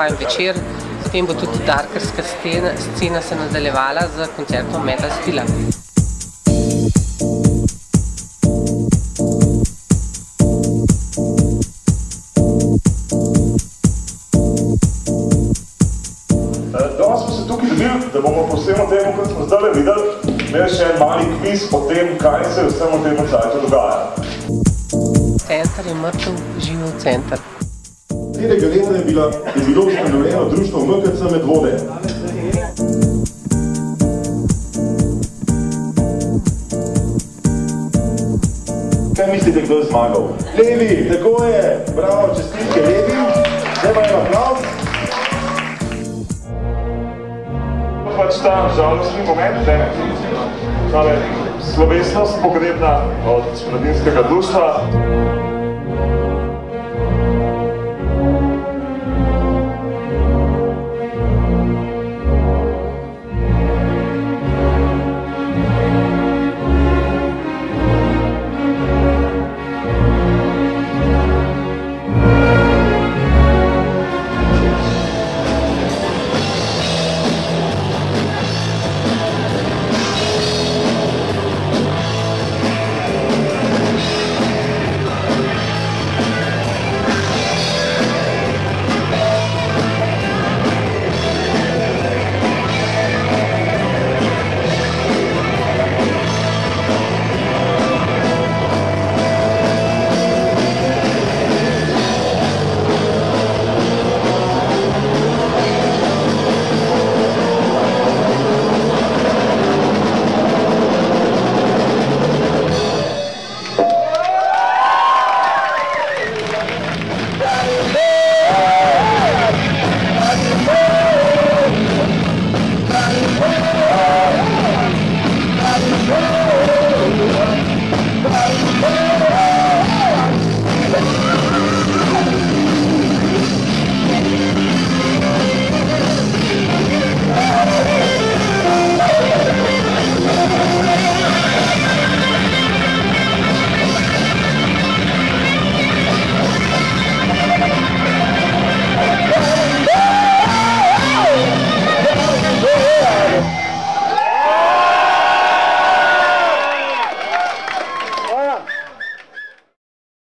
fajn večer. Potem bo tudi darkerska scena se nadaljevala z koncertom Metal Stila. Danes smo se tukaj dobili, da bomo po vsem temu, kot smo zdaj videli, imeli še en mali kviz o tem, kaj se vsem v tem času dogaja. Center je mrtev, živel center. Tega leta je bilo ustanovljeno društvo MKC Medvode. Kaj mislite, kdo je zmagal? Levi, tako je! Bravo, čestitke Levi! Zdaj pa je aplavz. Pač ta žalostni moment, slovesnost pogrebna od mladinskega društva.